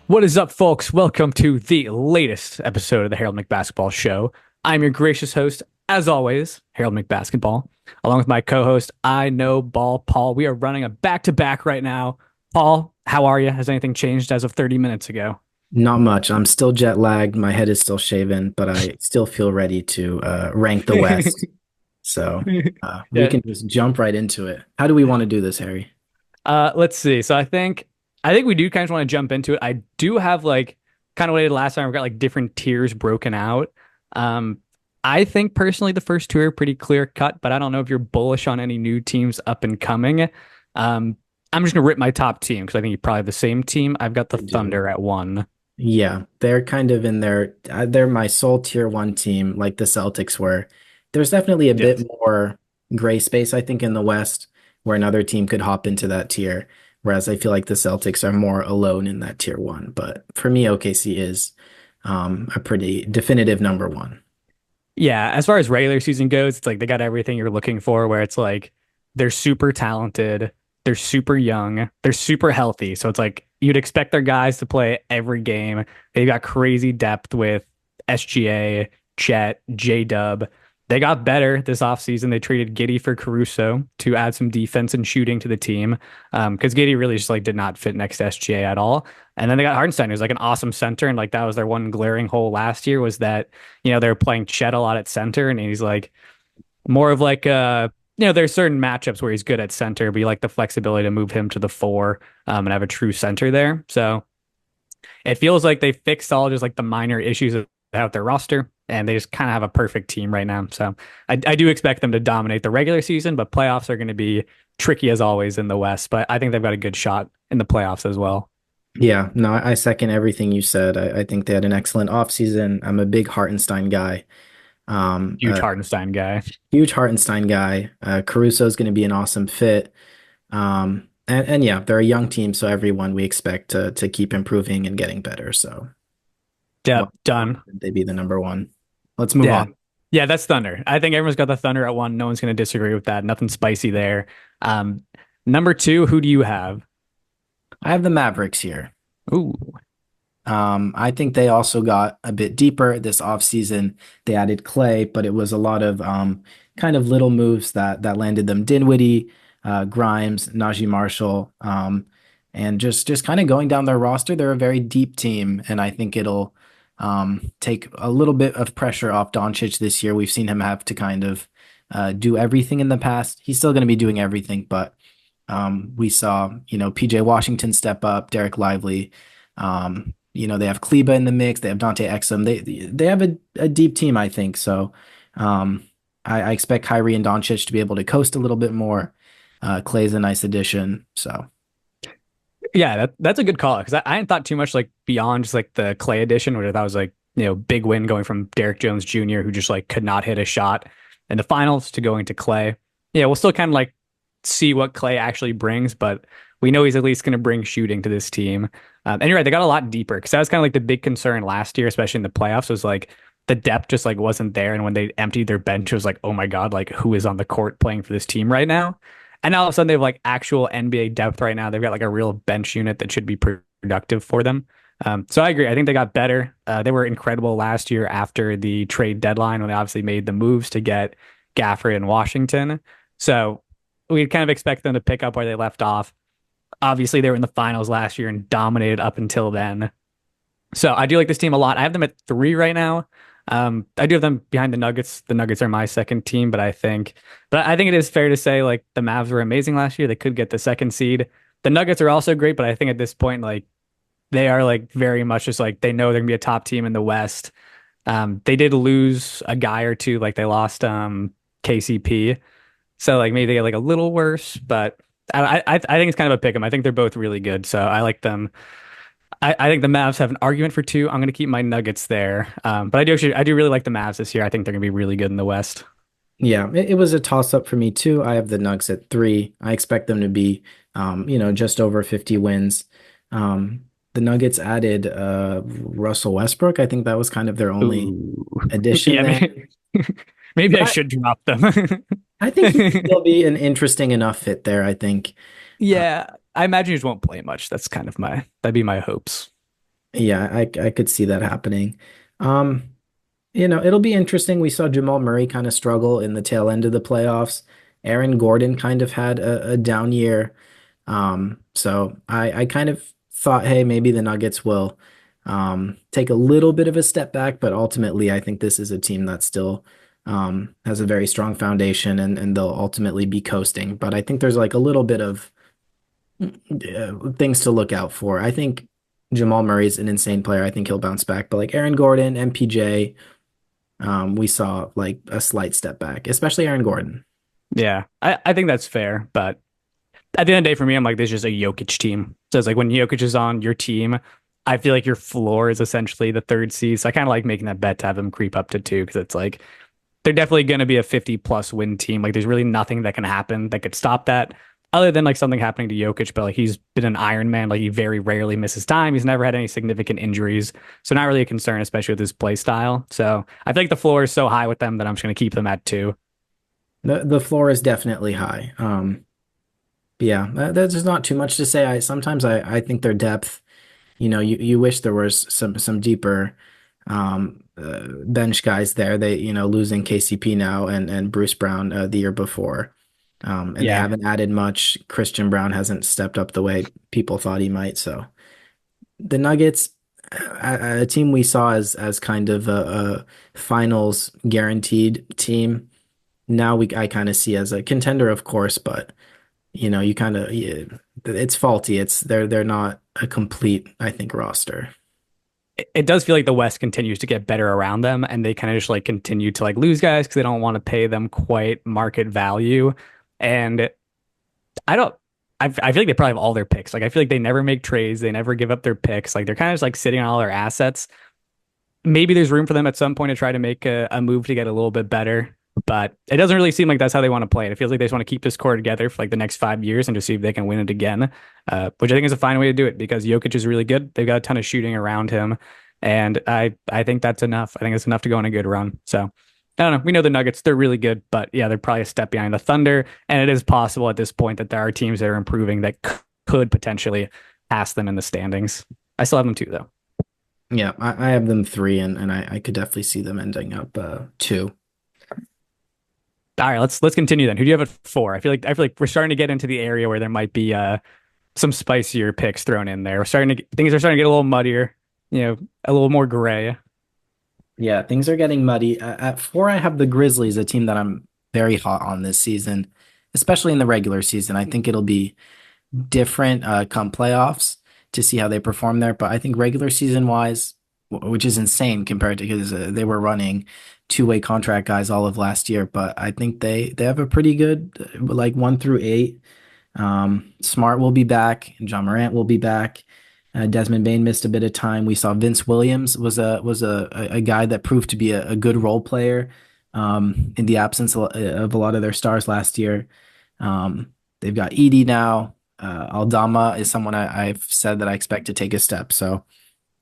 What is up, folks? Welcome to the latest episode of the Harold McBasketball Show. I'm your gracious host, as always, Harold McBasketball, along with my co-host, I Know Ball Paul. We are running a back-to-back right now. Paul, how are you? Has anything changed as of 30 minutes ago? Not much. I'm still jet lagged. My head is still shaven, but I still feel ready to rank the West. So we Yeah. can just jump right into it. How do we want to do this, Harry? Let's see. So I think we do kind of want to jump into it. I do have like kind of what I did last time. I've got like different tiers broken out. Um, I think personally the first two are pretty clear cut, but I don't know if you're bullish on any new teams up and coming. I'm just gonna rip my top team because I think you probably have the same team. I've got the I do. Thunder at one. Yeah, they're kind of in their they're my sole tier one team, like the Celtics were. There's definitely a bit Yes. more gray space, I think, in the West, where another team could hop into that tier. Whereas I feel like the Celtics are more alone in that tier one. But for me, OKC is a pretty definitive number one. Yeah, as far as regular season goes, it's like they got everything you're looking for, where it's like they're super talented, they're super young, they're super healthy. So it's like you'd expect their guys to play every game. They've got crazy depth with SGA, Chet, J Dub. They got better this offseason. They traded Giddy for Caruso to add some defense and shooting to the team. Because Giddy really just like did not fit next to SGA at all. And then they got Hardenstein, who's like an awesome center, and like that was their one glaring hole last year was that they were playing Chet a lot at center, and he's like more of like there's certain matchups where he's good at center, but you like the flexibility to move him to the four and have a true center there. So it feels like they fixed all just like the minor issues about their roster, and they just kind of have a perfect team right now. So I do expect them to dominate the regular season, but playoffs are going to be tricky as always in the West. But I think they've got a good shot in the playoffs as well. Yeah, no, I second everything you said. I think they had an excellent offseason. I'm a big Hartenstein guy. Huge Hartenstein guy. Huge Hartenstein guy. Caruso is going to be an awesome fit. And yeah, they're a young team, so everyone we expect to keep improving and getting better. So why Yep, done. would they be the number one? Let's move Yeah. on. Yeah, that's Thunder. I think everyone's got the Thunder at one. No one's going to disagree with that. Nothing spicy there. Um, Number two, who do you have? I have the Mavericks here. Ooh, I think they also got a bit deeper this offseason. They added Clay, but it was a lot of kind of little moves that landed them Dinwiddie, Grimes, Najee Marshall, and just kind of going down their roster. They're a very deep team, and I think it'll take a little bit of pressure off Doncic this year. We've seen him have to kind of do everything in the past. He's still going to be doing everything, but we saw, PJ Washington step up, Derek Lively. They have Kleba in the mix. They have Dante Exum. They have a deep team, I think. So I expect Kyrie and Doncic to be able to coast a little bit more. Clay's a nice addition. So yeah, that's a good call because I hadn't thought too much like beyond just like the Clay edition, which I thought was like big win going from Derek Jones Jr., who just like could not hit a shot in the finals, to going to Clay. Yeah, we'll still kind of like see what Clay actually brings, but we know he's at least going to bring shooting to this team. And you're right, they got a lot deeper because that was kind of like the big concern last year, especially in the playoffs, was like the depth just like wasn't there. And when they emptied their bench, it was like, oh my God, like who is on the court playing for this team right now? And now all of a sudden they have like actual NBA depth right now. They've got like a real bench unit that should be productive for them. So I agree. I think they got better. They were incredible last year after the trade deadline when they obviously made the moves to get Gafford and Washington. So we kind of expect them to pick up where they left off. Obviously, they were in the finals last year and dominated up until then. So I do like this team a lot. I have them at three right now. I do have them behind the Nuggets. The Nuggets are my second team, but I think it is fair to say like the Mavs were amazing last year. They could get the second seed. The Nuggets are also great, but I think at this point, like they are like very much just like they know they're gonna be a top team in the West. They did lose a guy or two, like they lost KCP. So like maybe they get like a little worse, but I think it's kind of a pick 'em. I think they're both really good, so I like them. I think the Mavs have an argument for two. I'm going to keep my Nuggets there, but I do really like the Mavs this year. I think they're going to be really good in the West. yeah, it was a toss up for me too. I have the Nugs at three. I expect them to be, just over 50 wins. The Nuggets added Russell Westbrook. I think that was kind of their only Ooh, addition yeah, there. maybe But I should drop them. I think he could still be an interesting enough fit there, I think. Uh, Yeah, I imagine he just won't play much. That'd be my hopes. Yeah, I could see that happening. Um, it'll be interesting. We saw Jamal Murray kind of struggle in the tail end of the playoffs. Aaron Gordon kind of had a down year. So I kind of thought, hey, maybe the Nuggets will take a little bit of a step back, but ultimately I think this is a team that still has a very strong foundation and they'll ultimately be coasting. But I think there's like a little bit of things to look out for. I think Jamal Murray's an insane player. I think he'll bounce back. But like Aaron Gordon, MPJ, we saw like a slight step back, especially Aaron Gordon. Yeah, I think that's fair, but at the end of the day, for me, I'm like, this is just a Jokic team. So it's like when Jokic is on your team, I feel like your floor is essentially the third seed. So I kind of like making that bet to have them creep up to two because it's like they're definitely going to be a 50 plus win team. Like there's really nothing that can happen that could stop that other than like something happening to Jokic. But like he's been an Iron Man. Like he very rarely misses time. He's never had any significant injuries. So not really a concern, especially with his play style. So I feel like the floor is so high with them that I'm just going to keep them at two. The floor is definitely high. But yeah, there's just not too much to say. I think their depth, you wish there was some deeper bench guys there. They, losing KCP now and Bruce Brown the year before. And they Yeah. haven't added much. Christian Brown hasn't stepped up the way people thought he might. So the Nuggets, a team we saw as kind of a finals guaranteed team. Now I kind of see as a contender, of course, but you kind of it's faulty. They're not a complete, I think, roster. It does feel like the West continues to get better around them, and they kind of just like continue to like lose guys because they don't want to pay them quite market value. And I don't. I feel like they probably have all their picks. Like I feel like they never make trades. They never give up their picks. Like they're kind of just like sitting on all their assets. Maybe there's room for them at some point to try to make a move to get a little bit better, but it doesn't really seem like that's how they want to play it. It feels like they just want to keep this core together for like the next 5 years and to see if they can win it again, which I think is a fine way to do it because Jokic is really good. They've got a ton of shooting around him, and I think that's enough. I think it's enough to go on a good run. So I don't know. We know the Nuggets, they're really good, but yeah, they're probably a step behind the Thunder, and it is possible at this point that there are teams that are improving that could potentially pass them in the standings. I still have them too, though. Yeah, I have them three, and I could definitely see them ending up two. All right, let's continue then. Who do you have at four? I feel like we're starting to get into the area where there might be some spicier picks thrown in there. Things are starting to get a little muddier, a little more gray. Yeah, things are getting muddy. At four, I have the Grizzlies, a team that I'm very hot on this season, especially in the regular season. I think it'll be different come playoffs to see how they perform there. But I think regular season wise, which is insane compared to because they were running two-way contract guys all of last year. But I think they have a pretty good like 1 through 8. Smart will be back. John Morant will be back. Desmond Bain missed a bit of time. We saw Vince Williams was a guy that proved to be a good role player in the absence of a lot of their stars last year. They've got Edie now. Aldama is someone I've said that I expect to take a step. So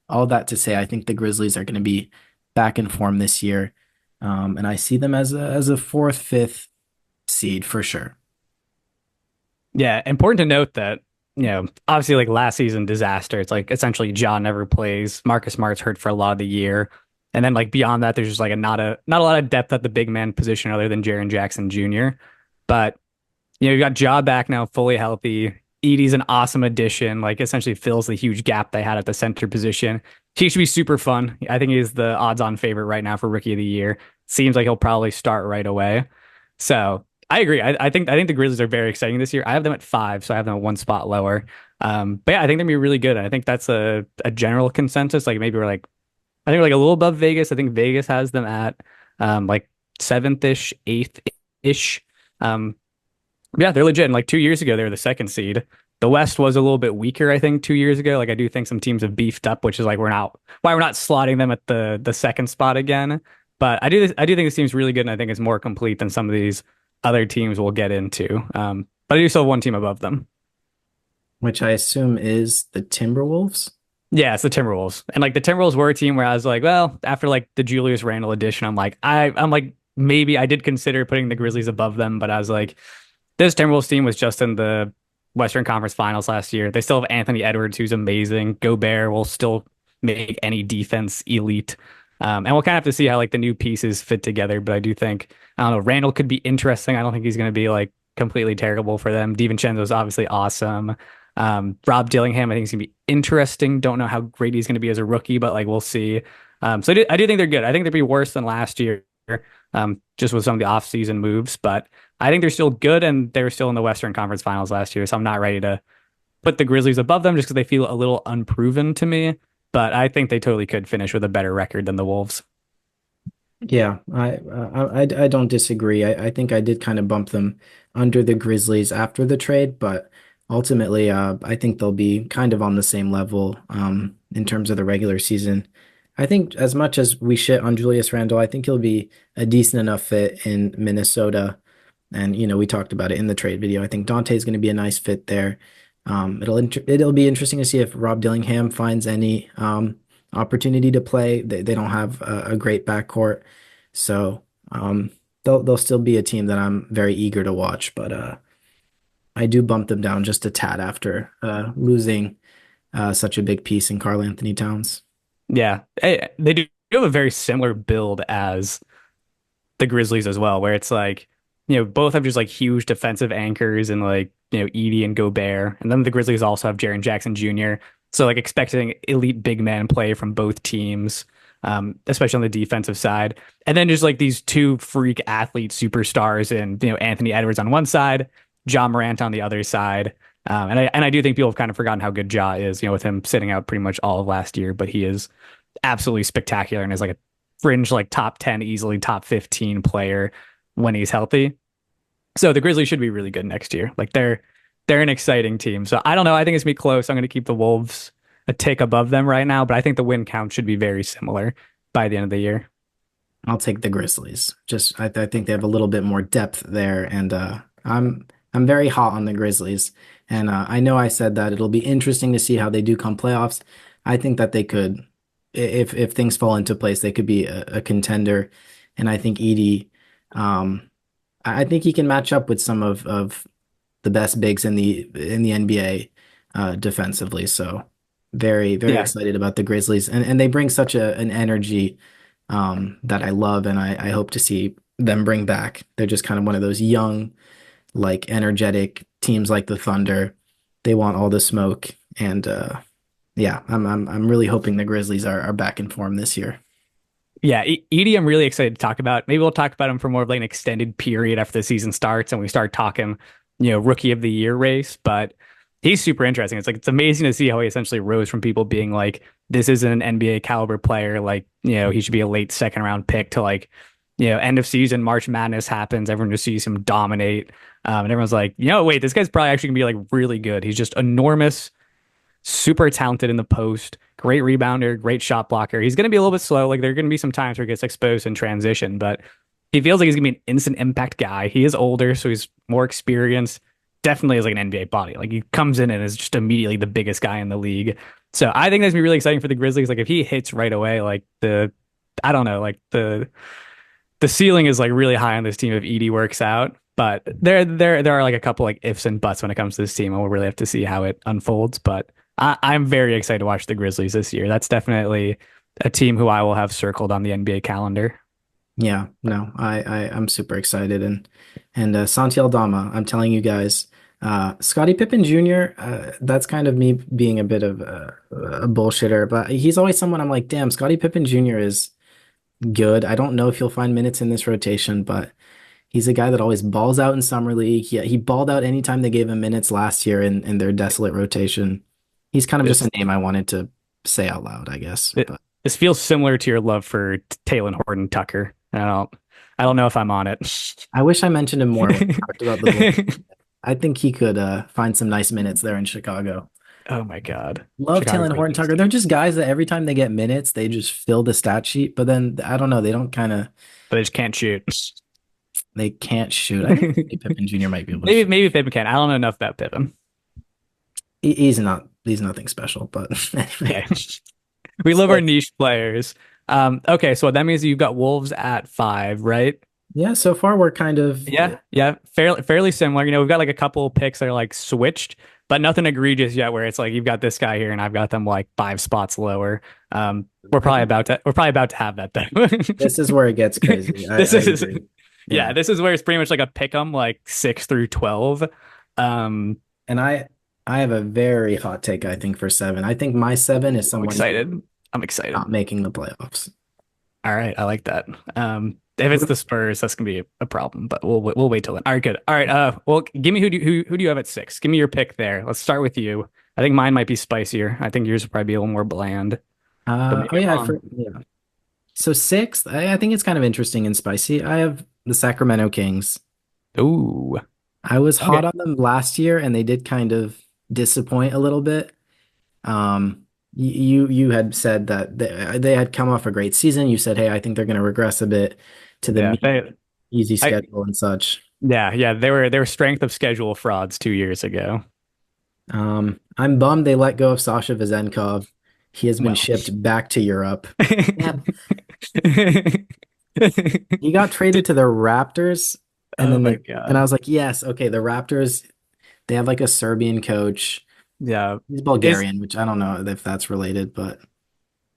all that to say, I think the Grizzlies are going to be back in form this year, and I see them as a fourth, fifth seed for sure. Yeah, important to note that, obviously like last season disaster. It's like essentially John never plays. Marcus Smart's hurt for a lot of the year. And then like beyond that, there's just like not a lot of depth at the big man position other than Jaren Jackson Jr. But you've got Ja back now fully healthy. Edie's an awesome addition, like essentially fills the huge gap they had at the center position. He should be super fun. I think he's the odds-on favorite right now for Rookie of the Year. Seems like he'll probably start right away. So I agree. I think the Grizzlies are very exciting this year. I have them at 5, so I have them at one spot lower. But yeah, I think they're gonna be really good. I think that's a general consensus. Like maybe I think we're like a little above Vegas. I think Vegas has them at like seventh ish, eighth ish. Um, yeah, they're legit. And like 2 years ago, they were the second seed. The West was a little bit weaker, I think, 2 years ago. Like I do think some teams have beefed up, which is like we're not slotting them at the second spot again. But I do think this team's really good, and I think it's more complete than some of these other teams we'll get into. But I do still have one team above them. Which I assume is the Timberwolves. Yeah, it's the Timberwolves. And like the Timberwolves were a team where I was like, well, after like the Julius Randle edition, I'm like maybe I did consider putting the Grizzlies above them, but I was like, this Timberwolves team was just in the Western Conference Finals last year. They still have Anthony Edwards, who's amazing. Gobert will still make any defense elite. And we'll kind of have to see how like the new pieces fit together. But I do think, I don't know, Randall could be interesting. I don't think he's going to be like completely terrible for them. DiVincenzo's obviously awesome. Rob Dillingham, I think, is going to be interesting. Don't know how great he's going to be as a rookie, but like we'll see. So I do think they're good. I think they'd be worse than last year, just with some of the offseason moves. But I think they're still good, and they were still in the Western Conference Finals last year. So I'm not ready to put the Grizzlies above them just because they feel a little unproven to me. But I think they totally could finish with a better record than the Wolves. Yeah, I don't disagree. I think I did kind of bump them under the Grizzlies after the trade, but ultimately, I think they'll be kind of on the same level in terms of the regular season. I think as much as we shit on Julius Randle, I think he'll be a decent enough fit in Minnesota. And we talked about it in the trade video. I think Dante's going to be a nice fit there. It'll be interesting to see if Rob Dillingham finds any opportunity to play. They don't have a great backcourt, so they'll still be a team that I'm very eager to watch. But I do bump them down just a tad after losing such a big piece in Karl Anthony Towns. Yeah, they do have a very similar build as the Grizzlies as well, where it's like, both have just like huge defensive anchors and like, Edie and Gobert. And then the Grizzlies also have Jaren Jackson Jr. So like expecting elite big man play from both teams, especially on the defensive side. And then just like these two freak athlete superstars and, Anthony Edwards on one side, Ja Morant on the other side. And I do think people have kind of forgotten how good Ja is, with him sitting out pretty much all of last year, but he is absolutely spectacular and is like a fringe, like top 10, easily top 15 player when he's healthy. So the Grizzlies should be really good next year. Like they're an exciting team. So I don't know. I think it's gonna be close. I'm going to keep the Wolves a tick above them right now, but I think the win count should be very similar by the end of the year. I'll take the Grizzlies. Just I think they have a little bit more depth there, and I'm very hot on the Grizzlies. And I know I said that it'll be interesting to see how they do come playoffs. I think that they could, if things fall into place, they could be a contender. And I think Edie, I think he can match up with some of the best bigs in the NBA defensively. So very Yeah. excited about the Grizzlies, and they bring such an energy that I love, and I hope to see them bring back. They're just kind of one of those young, like energetic teams like the Thunder. They want all the smoke, and yeah, I'm really hoping the Grizzlies are back in form this year. Yeah, Edie, I'm really excited to talk about. Maybe we'll talk about him for more of like an extended period after the season starts and we start talking, rookie of the year race. But he's super interesting. It's like it's amazing to see how he essentially rose from people being like, this isn't an NBA caliber player, like, he should be a late second round pick to like, end of season, March Madness happens, everyone just sees him dominate. And everyone's like, wait, this guy's probably actually gonna be like really good. He's just enormous, super talented in the post, great rebounder, great shot blocker. He's going to be a little bit slow. Like there are going to be some times where he gets exposed in transition, but he feels like he's going to be an instant impact guy. He is older, so he's more experienced. Definitely is like an NBA body. Like he comes in and is just immediately the biggest guy in the league. So I think that's gonna be really exciting for the Grizzlies. Like if he hits right away, like I don't know, like the ceiling is like really high on this team if Edie works out. But there are like a couple like ifs and buts when it comes to this team, and we'll really have to see how it unfolds. But I'm very excited to watch the Grizzlies this year. That's definitely a team who I will have circled on the NBA calendar. Yeah, no, I'm super excited, and Santi Aldama, I'm telling you guys, Scottie Pippen Jr. That's kind of me being a bit of a bullshitter, but he's always someone I'm like, damn, Scottie Pippen Jr. is good. I don't know if he'll find minutes in this rotation, but he's a guy that always balls out in summer league. He balled out anytime they gave him minutes last year in their desolate rotation. He's kind of just This a name I wanted to say out loud, I guess. it, But this feels similar to your love for Taylor Horton Tucker. I don't know if I'm on it. I wish I mentioned him more when we talked about the Bulls. I think he could find some nice minutes there in Chicago. Oh my God. Love Chicago's Taylor gonna Horton lose Tucker. this They're year. just guys that every time they get minutes, they just fill the stat sheet. But then I don't know, they don't kind of But they just can't shoot. they can't shoot. I think Scottie Pippen Jr. might be able to Maybe shoot. maybe Pippen can. I don't know enough about Pippen. He's nothing special, but anyway. Okay. We love our niche players. Okay, so that means you've got Wolves at 5, right? Yeah, so far we're kind of Yeah, fairly similar. We've got like a couple picks that are like switched, but nothing egregious yet where it's like you've got this guy here and I've got them like 5 spots lower. We're I probably think about to have that though. this is where it gets crazy. This I is agree. yeah, Yeah. this is where it's pretty much like a pick 'em like 6 through 12. Um, And I have a very hot take, I think, for seven. I think my seven is I'm someone who's excited. I'm excited. not making the playoffs. All right, I like that. If it's the Spurs, that's gonna be a problem, but we'll wait till then. All right, good. All right, well, give me who do you have at 6? Give me your pick there. Let's start with you. I think mine might be spicier. I think yours will probably be a little more bland, but maybe Oh yeah, I'm wrong. yeah. So sixth, I think it's kind of interesting and spicy. I have the Sacramento Kings. Ooh, I was okay. hot on them last year, and they did kind of disappoint a little bit. You had said that they had come off a great season. You said, "Hey, I think they're going to regress a bit to the Yeah, easy I, schedule and such." yeah, they were strength of schedule frauds 2 years ago. I'm bummed they let go of Sasha Vezenkov. He has been Well, shipped back to Europe. Yeah, he got traded to the Raptors, and oh then my and I God. was like, yes, okay, the Raptors, they have like a Serbian coach. Yeah, He's is Bulgarian, which I don't know if that's related, but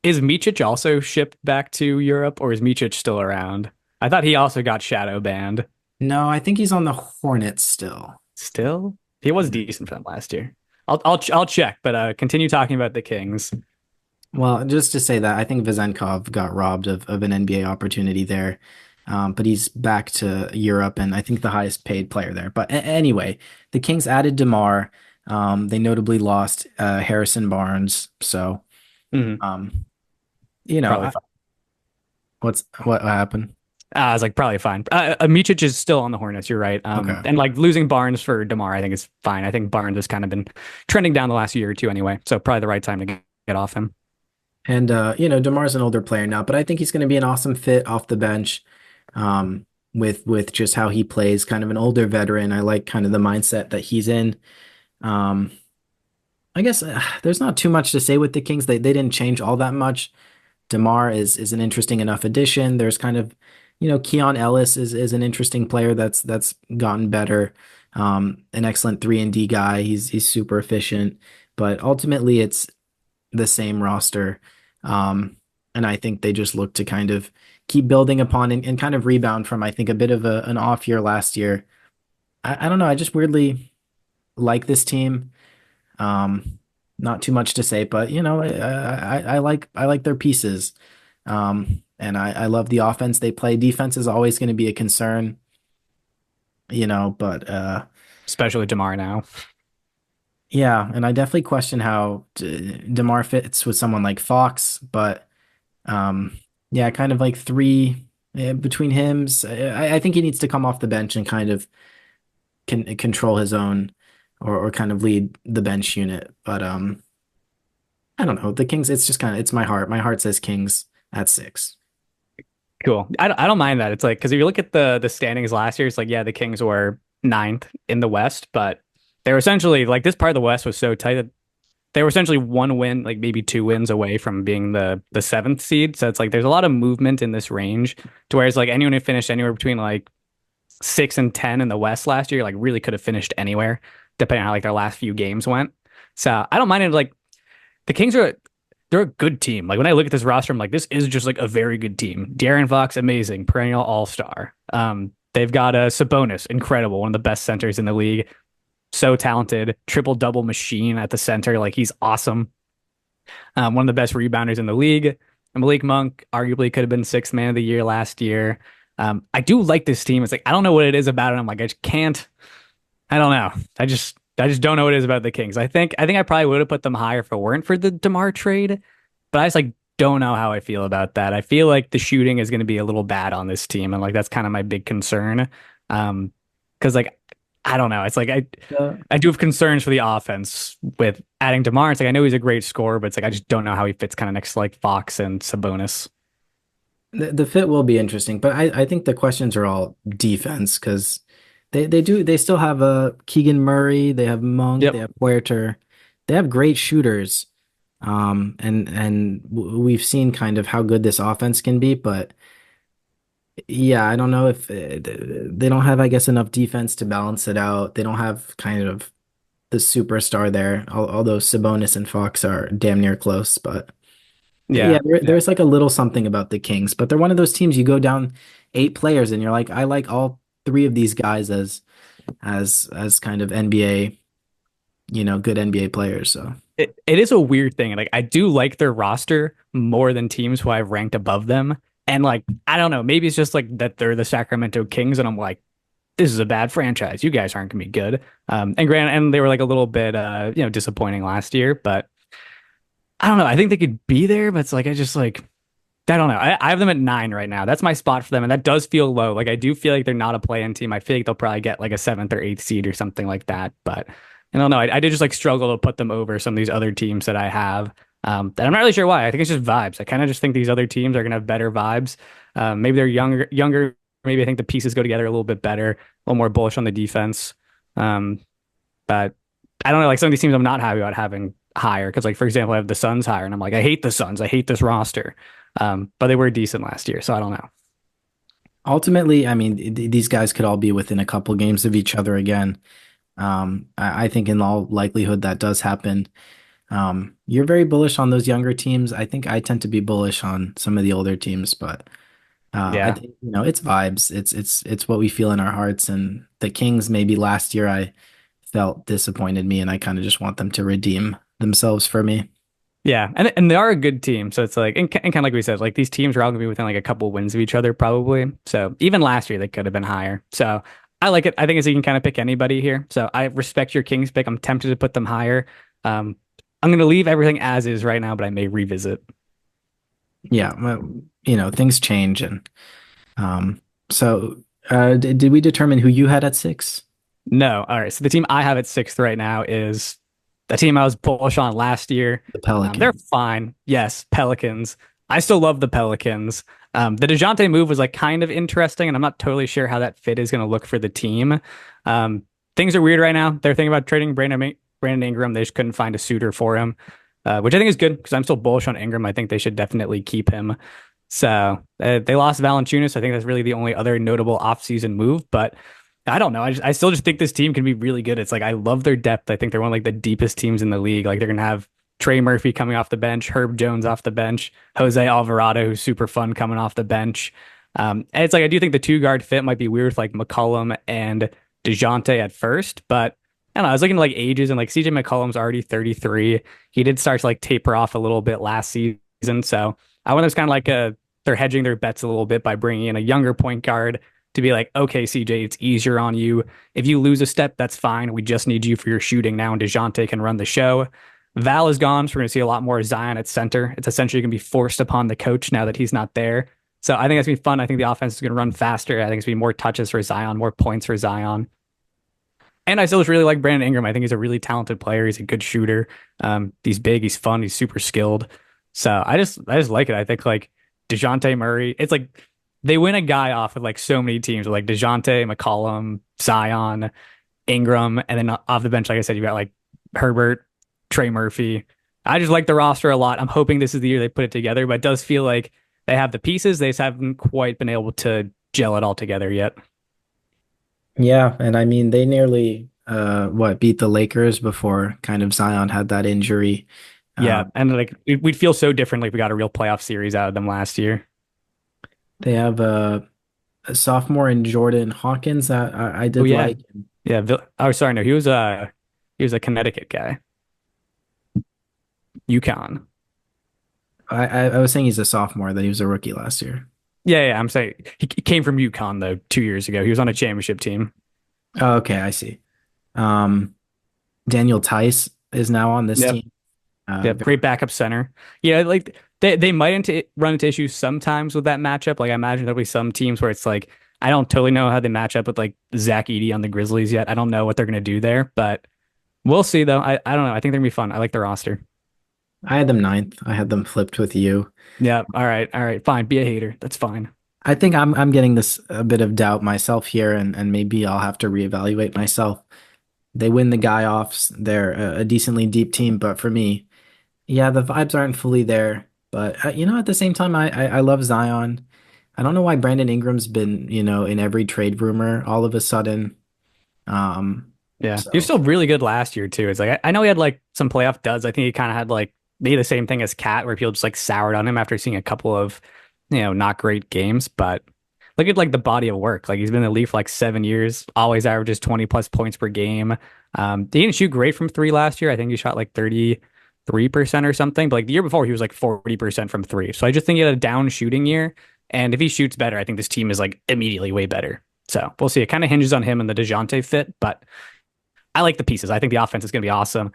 is Micic also shipped back to Europe, or is Micic still around? I thought he also got shadow banned. no, I think he's on the Hornets still. Still, he was Yeah. decent for them last year. I'll check, but continue talking about the Kings. Well, just to say that I think Vezenkov got robbed of an NBA opportunity there. But he's back to Europe and I think the highest paid player there. But anyway, the Kings added DeMar. They notably lost Harrison Barnes. So, Mhm. um, you know, Probably fine. what happened? I was like, probably fine. Micic is still on the Hornets. You're right. Okay. And like losing Barnes for DeMar, I think is fine. I think Barnes has kind of been trending down the last year or two anyway. So probably the right time to get off him. And DeMar's an older player now, but I think he's going to be an awesome fit off the bench. With just how he plays, kind of an older veteran. I like kind of the mindset that he's in. Um, I guess there's not too much to say with the Kings. They didn't change all that much. DeMar is an interesting enough addition. There's kind of, Keon Ellis is an interesting player that's gotten better. An excellent 3-and-D guy. He's super efficient, but ultimately it's the same roster. Um, and I think they just look to kind of keep building upon and kind of rebound from, I think, a bit of an off year last year. I don't know. I just weirdly like this team. Um, Not too much to say, but I like their pieces. And I love the offense they play. Defense is always going to be a concern, but Especially DeMar now. yeah, and I definitely question how DeMar fits with someone like Fox, but yeah, kind of like three between him. I think he needs to come off the bench and kind of control his own or kind of lead the bench unit. But I don't know. The Kings, it's just kind of it's my heart. My heart says Kings at six. Cool. I don't mind that. It's like because if you look at the standings last year, it's like yeah, the Kings were ninth in the West, but they were essentially like this part of the West was so tight that they were essentially one win, like maybe 2 wins away from being the seventh seed. So it's like there's a lot of movement in this range to where it's like anyone who finished anywhere between like 6 and 10 in the West last year, like really could have finished anywhere, depending on how like their last few games went. So I don't mind it. Like the Kings they're a good team. Like when I look at this roster, I'm like, this is just like a very good team. De'Aaron Fox, amazing, perennial all star. They've got a Sabonis, incredible, one of the best centers in the league. So talented, triple double machine at the center. Like he's awesome. One of the best rebounders in the league. And Malik Monk arguably could have been sixth man of the year last year. I do like this team. It's like I don't know what it is about it. I'm like I just can't. I don't know. I just don't know what it is about the Kings. I think I probably would have put them higher if it weren't for the DeMar trade, but I just like don't know how I feel about that. I feel like the shooting is going to be a little bad on this team, and like that's kind of my big concern. Because like I don't know. It's like Uh, I do have concerns for the offense with adding DeMar. It's like I know he's a great scorer, but it's like I just don't know how he fits kind of next to like Fox and Sabonis. the fit will be interesting, but I think the questions are all defense because they still have Keegan Murray, they have Monk, they Yep. have Huerter, they have great shooters. And we've seen kind of how good this offense can be, but Yeah, I don't know if they don't have, I guess, enough defense to balance it out. They don't have kind of the superstar there, although Sabonis and Fox are damn near close. But yeah, Yeah, yeah. there's like a little something about the Kings, but they're one of those teams you go down 8 players and you're like, I like all three of these guys as kind of NBA, good NBA players. So It is a weird thing. Like I do like their roster more than teams who I've ranked above them. And like I don't know, maybe it's just like that they're the Sacramento Kings, and I'm like, this is a bad franchise. You guys aren't gonna be good. And they were like a little bit disappointing last year, but I don't know. I think they could be there, but it's like I just like I don't know. I have them at 9 right now. That's my spot for them, and that does feel low. Like I do feel like they're not a play-in team. I feel like they'll probably get like a seventh or eighth seed or something like that. But I don't know. I did just like struggle to put them over some of these other teams that I have. And I'm not really sure why. I think it's just vibes. I kind of just think these other teams are gonna have better vibes. Maybe they're younger. Maybe I think the pieces go together a little bit better. A little more bullish on the defense. Um, but I don't know. Like some of these teams, I'm not happy about having higher because, like for example, I have the Suns higher, and I'm like, I hate the Suns. I hate this roster. But they were decent last year, so I don't know. ultimately, I mean, these guys could all be within a couple games of each other again. I think in all likelihood that does happen. You're very bullish on those younger teams. I think I tend to be bullish on some of the older teams, but I Yeah. think it's vibes. It's what we feel in our hearts. And the Kings, maybe last year I felt disappointed me, and I kind of just want them to redeem themselves for me. Yeah, and they are a good team, so it's like and kind of like we said, like these teams are all gonna be within like a couple wins of each other probably. So even last year they could have been higher. So I like it. I think as you can kind of pick anybody here. So I respect your Kings pick. I'm tempted to put them higher. Um, I'm gonna leave everything as is right now, but I may revisit. Yeah, well, things change, and um, so did we determine who you had at 6? No, all right. So the team I have at sixth right now is the team I was bullish on last year. The They're Pelicans. fine. Yes, Pelicans. I still love the Pelicans. The DeJounte move was like kind of interesting, and I'm not totally sure how that fit is going to look for the team. Um, Things are weird right now. They're thinking about trading Brandon Ingram. They just couldn't find a suitor for him, which I think is good because I'm still bullish on Ingram. I think they should definitely keep him. So they lost Valanciunas. I think that's really the only other notable offseason move, but I don't know. I still just think this team can be really good. It's like I love their depth. I think they're one of like the deepest teams in the league. Like they're gonna have Trey Murphy coming off the bench, Herb Jones off the bench, Jose Alvarado, who's super fun coming off the bench. And it's like I do think the two guard fit might be weird with like McCollum and DeJounte at first, but I don't know. I was looking at like ages and like CJ McCollum's already 33. He did start to like taper off a little bit last season, so I wonder it's kind of like they're hedging their bets a little bit by bringing in a younger point guard to be like, okay, CJ, it's easier on you. If you lose a step, that's fine. We just need you for your shooting now, and DeJounte can run the show. Val is gone, so we're going to see a lot more Zion at center. It's essentially going to be forced upon the coach now that he's not there. So I think that's going to be fun. I think the offense is going to run faster. I think it's going to be more touches for Zion, more points for Zion. And I still just really like Brandon Ingram. I think he's a really talented player. He's a good shooter. He's big. He's fun. He's super skilled. So I just like it. I think like DeJounte Murray. It's like they win a guy off of like so many teams, like DeJounte, McCollum, Zion, Ingram, and then off the bench, like I said, you got like Herbert, Trey Murphy. I just like the roster a lot. I'm hoping this is the year they put it together, but it does feel like they have the pieces. They just haven't quite been able to gel it all together yet. Yeah, and I mean they nearly beat the Lakers before kind of Zion had that injury. Yeah, Um, and like we'd feel so different like we got a real playoff series out of them last year. they have a sophomore in Jordan Hawkins that I Oh did yeah, like. yeah. Oh, sorry, no, he was a Connecticut guy, UConn. I was saying he's a sophomore, that he was a rookie last year. Yeah, yeah. I'm saying he came from UConn though 2 years ago. He was on a championship team. Oh, okay, I see. Um, Daniel Tice is now on this Yep. team. Yep. Great backup center. Yeah, like they might run into issues sometimes with that matchup. Like I imagine there'll be some teams where it's like I don't totally know how they match up with like Zach Edey on the Grizzlies yet. I don't know what they're gonna do there, but we'll see though. I don't know. I think they're gonna be fun. I like the roster. I had them ninth. I had them flipped with you. Yeah. All right. All right. Fine. Be a hater. That's fine. I think I'm getting this a bit of doubt myself here, and maybe I'll have to reevaluate myself. They win the guy offs. They're a decently deep team, but for me, yeah, the vibes aren't fully there. But at the same time, I love Zion. I don't know why Brandon Ingram's been, in every trade rumor all of a sudden. Yeah, he was So still really good last year too. It's like I know he had like some playoff duds. I think he kind of had like maybe the same thing as Cat, where people just like soured on him after seeing a couple of not great games. But look at like the body of work. Like he's been in the league for like 7 years, always averages 20 plus points per game. He didn't shoot great from three last year. I think he shot like 33% or something. But like the year before, he was like 40% from three. So I just think he had a down shooting year. And if he shoots better, I think this team is like immediately way better. So we'll see. It kind of hinges on him and the DeJounte fit, but I like the pieces. I think the offense is going to be awesome.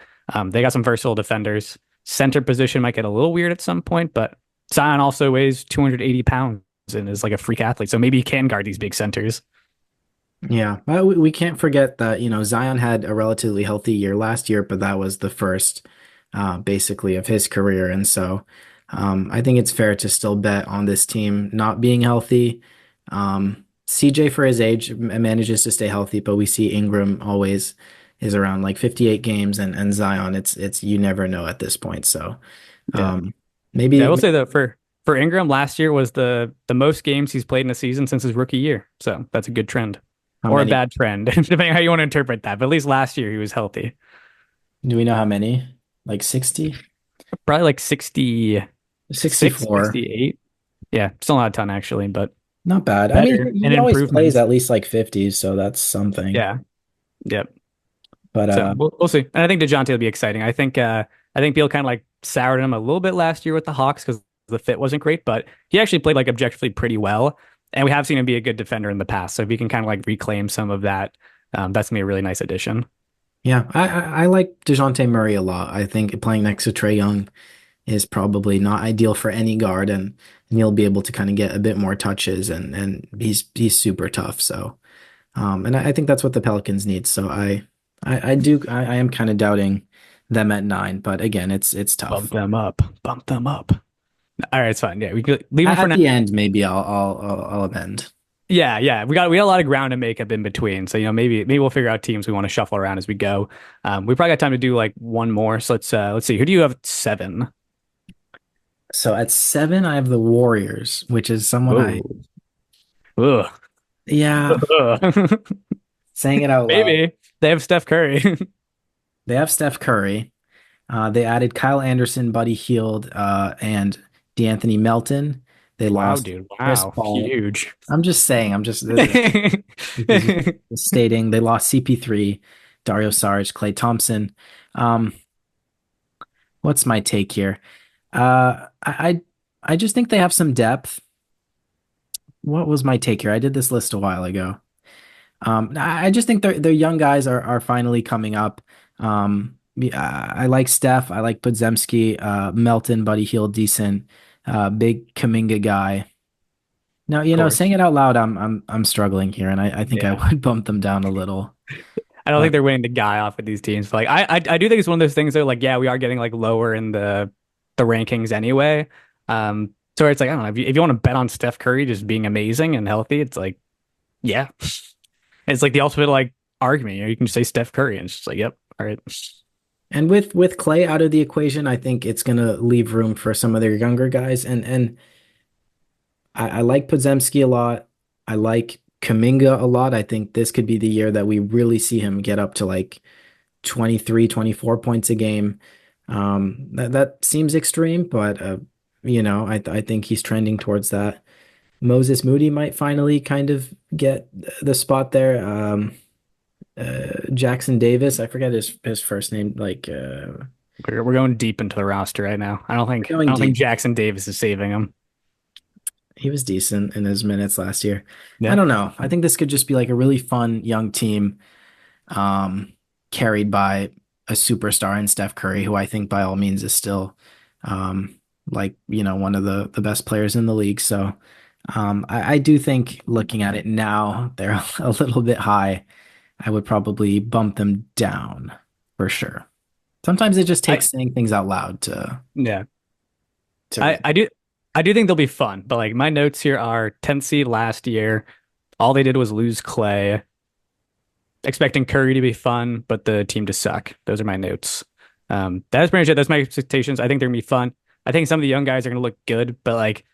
They got some versatile defenders. Center position might get a little weird at some point, but Zion also weighs 280 pounds and is like a freak athlete. So maybe he can guard these big centers. yeah, but we can't forget that, Zion had a relatively healthy year last year, but that was the first, basically, of his career. And so I think it's fair to still bet on this team not being healthy. CJ, for his age, manages to stay healthy, but we see Ingram always is around like 58 games, and Zion, it's you never know at this point. So Yeah. um, Yeah, I will maybe say that for Ingram, last year was the most games he's played in a season since his rookie year. So that's a good trend. how Or a many? bad trend, depending on how you want to interpret that. But at least last year he was healthy. Do we know how many? Like 60? Probably like 66, 64. 68. Yeah, still not a ton actually, but Not bad. I mean, better and he always plays improvements. at least like 50s, so that's something. Yeah. Yep. But So we'll see. And I think DeJounte will be exciting. I think Beal kind of like soured him a little bit last year with the Hawks because the fit wasn't great, but he actually played like objectively pretty well. And we have seen him be a good defender in the past. So if he can kind of like reclaim some of that, that's gonna be a really nice addition. yeah, I like DeJounte Murray a lot. I think playing next to Trae Young is probably not ideal for any guard, and he'll be able to kind of get a bit more touches, and he's super tough. So and I think that's what the Pelicans need. So I am kind of doubting them at 9, but again, it's Bump tough. them up. Bump them up. All right, it's fine. Yeah, we could leave them for At now. the end, maybe I'll amend. Yeah, yeah. We got a lot of ground to make up in between. So, maybe we'll figure out teams we want to shuffle around as we go. We probably got time to do like one more. So let's see. Who do you have at 7? So at 7, I have the Warriors, which is someone Oh. Ugh. yeah, Ugh. saying it out loud. Maybe. They have Steph Curry. They have Steph Curry. They added Kyle Anderson, Buddy Hield, and DeAnthony Melton. They Wow, lost dude. Chris Wow. Paul. Huge. I'm just saying, this is stating they lost CP3, Dario Saric, Klay Thompson. Um, what's my take here? I just think they have some depth. What was my take here? I did this list a while ago. I just think their young guys are finally coming up. I like Steph. I like Podzemski, Melton, Buddy Hield, decent, big Kaminga guy. Now, Of saying course. it out loud, I'm struggling here, and I think I Yeah. would bump them down a little. I don't think But they're winning the guy off with these teams. But like I do think it's one of those things that like, yeah, we are getting like lower in the rankings anyway. So it's like, I don't know, if you want to bet on Steph Curry just being amazing and healthy, it's like, yeah. It's like the ultimate like argument. You can just say Steph Curry and it's just like, yep, all right. and with Clay out of the equation, I think it's gonna leave room for some of their younger guys. And I like Podzemski a lot. I like Kaminga a lot. I think this could be the year that we really see him get up to like 23, 24 points a game. That seems extreme, but I think he's trending towards that. Moses Moody might finally kind of get the spot there. Jackson Davis, I forget his first name. Like We're going deep into the roster right now. I don't we're think I going don't think deep. Jackson Davis is saving him. He was decent in his minutes last year. I Yeah. don't know. I think this could just be like a really fun young team, um, carried by a superstar in Steph Curry, who I think by all means is still like, one of the best players in the league. So I do think looking at it now, they're a little bit high. I would probably bump them down for sure. Sometimes it just I takes saying things out loud yeah. to I do think they'll be fun, but like my notes here are 10th seed last year. All they did was lose Clay. Expecting Curry to be fun, but the team to suck. Those are my notes. That's pretty much it. That's my expectations. I think they're gonna be fun. I think some of the young guys are gonna look good, but like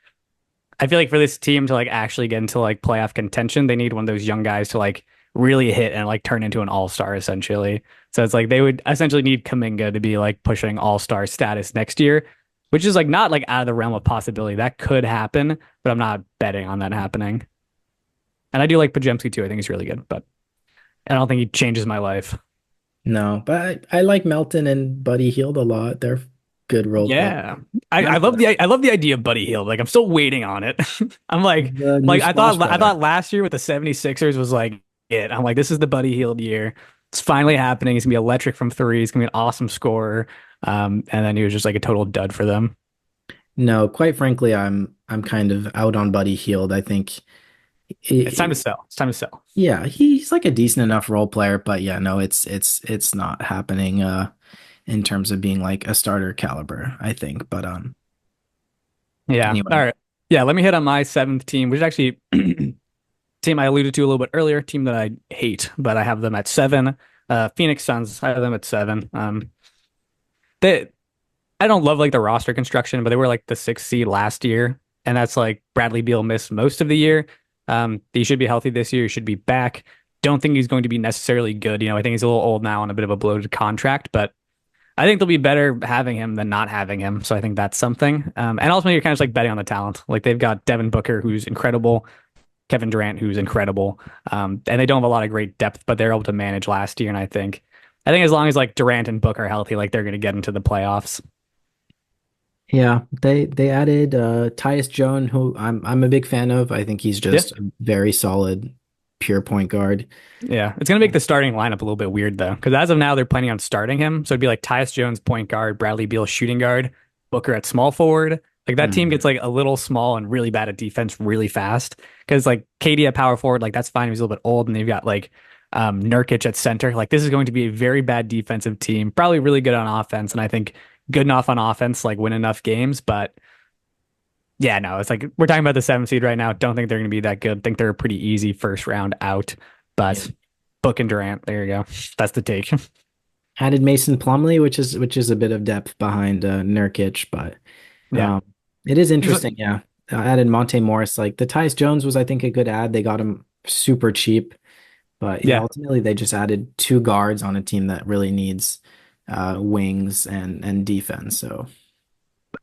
I feel like for this team to like actually get into like playoff contention, they need one of those young guys to like really hit and like turn into an all-star essentially. So it's like they would essentially need Kuminga to be like pushing all-star status next year, which is like not like out of the realm of possibility. That could happen, but I'm not betting on that happening. And I do like Pajemski too. I think he's really good, but I don't think he changes my life. No, but I like Melton and Buddy Hield a lot. They're good role players. Yeah. Not I love the idea of Buddy Hield. Like I'm still waiting on it. I'm the new like splash I brother. thought last year with the 76ers was like it. I'm like this is the Buddy Hield year. It's finally happening. He's gonna be electric from three. He's gonna be an awesome scorer. And then he was just like a total dud for them. No, quite frankly, I'm kind of out on Buddy Hield. I think, It's time to I sell. It's time to sell. yeah, he's like a decent enough role player, but yeah, no, it's not happening in terms of being like a starter caliber, I think. But Yeah. All anyway, right. Yeah, let me hit on my seventh team, which is actually team I alluded to a little bit earlier, team that I hate, but I have them at seven. Phoenix Suns, I have them at seven. They I don't love like the roster construction, but they were like the sixth seed last year, and that's like Bradley Beal missed most of the year. He should be healthy this year. He should be back. Don't think he's going to be necessarily good. I think he's a little old now on a bit of a bloated contract, but I think they'll be better having him than not having him. So I think that's something. And ultimately, you're kind of just like betting on the talent. Like they've got Devin Booker, who's incredible, Kevin Durant, who's incredible, and they don't have a lot of great depth, but they're able to manage last year. And I think as long as like Durant and Booker are healthy, like they're going to get into the playoffs. yeah, they added Tyus Jones, who I'm a big fan of. I think he's Yeah. just a very solid pure point guard. Yeah, it's gonna make the starting lineup a little bit weird though, because as of now they're planning on starting him, so it'd be like Tyus Jones point guard, Bradley Beal shooting guard, Booker at small forward. Like that team gets Mhm. like a little small and really bad at defense really fast. Because like KD at power forward, like that's fine. He's a little bit old, and they've got like Nurkic at center. Like this is going to be a very bad defensive team, probably really good on offense, and I think good enough on offense, like win enough games. But yeah, no, it's like we're talking about the seventh seed right now. Don't think they're going to be that good. Think they're a pretty easy first round out. Yeah. But Book and Durant, there you go. That's the take. Added Mason Plumlee, which is a bit of depth behind Nurkic, but Yeah. um, it is interesting. Yeah, added Monte Morris. Like the Tyus Jones was, I think, a good add. They got him super cheap, but yeah, Yeah. ultimately they just added two guards on a team that really needs wings and defense. So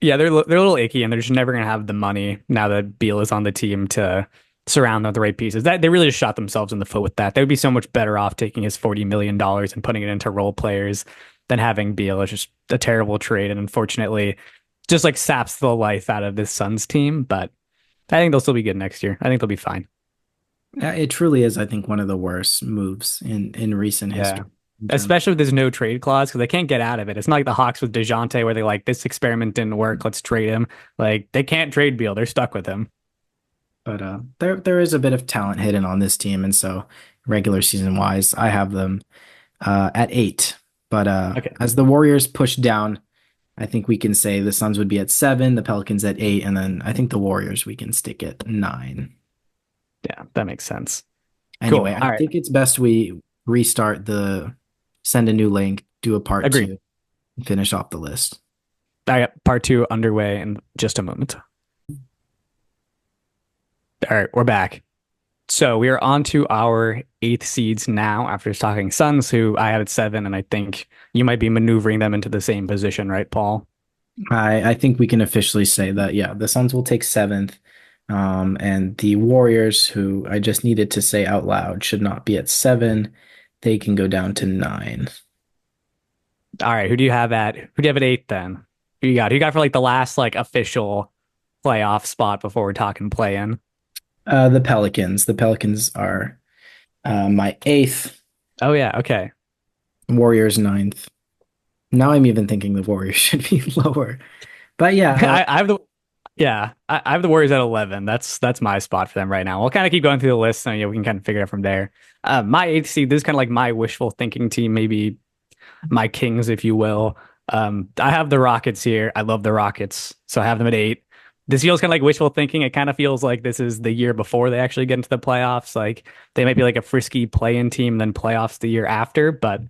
Yeah, they're a little icky and they're just never gonna have the money now that Beal is on the team to surround them with the right pieces. That they really just shot themselves in the foot with that. They would be so much better off taking his $40 million and putting it into role players than having Beal. It's just a terrible trade and unfortunately just like saps the life out of this Suns team. But I think they'll still be good next year. I think they'll be fine. it truly is, I think, one of the worst moves in recent Yeah. history. In terms, Especially if there's no trade clause because they can't get out of it. It's not like the Hawks with DeJounte where they like this experiment didn't work. Let's trade him. Like they can't trade Beal. They're stuck with him. but there is a bit of talent hidden on this team, and so regular season wise, I have them at 8. But Okay. as the Warriors push down, I think we can say the Suns would be at 7, the Pelicans at 8, and then I think the Warriors we can stick at 9. Yeah, that makes sense. Anyway, Cool. I All right. think it's best we restart send a new link, do a part Agreed. 2, and finish off the list. I got part two underway in just a moment. All right, we're back. So we are on to our eighth seeds now after talking Suns, who I had at seven, and I think you might be maneuvering them into the same position, right, Paul? I think we can officially say that, yeah, the Suns will take 7th. And the Warriors, who I just needed to say out loud, should not be at 7. They can go down to 9. All right, who do you have at eight then? Who you got for like the last like official playoff spot before we're talking play-in? The Pelicans. The Pelicans are my 8th, Oh yeah, okay. Warriors 9th. Now I'm even thinking the Warriors should be lower. But yeah, I have the Yeah, I have the Warriors at 11. That's my spot for them right now. We'll kind of keep going through the list, and we can kind of figure it out from there. My eighth seed, this is kind of like my wishful thinking team, maybe my Kings, if you will. I have the Rockets here. I love the Rockets, so I have them at 8. This feels kind of like wishful thinking. It kind of feels like this is the year before they actually get into the playoffs. Like they might be like a frisky play-in team, then playoffs the year after. But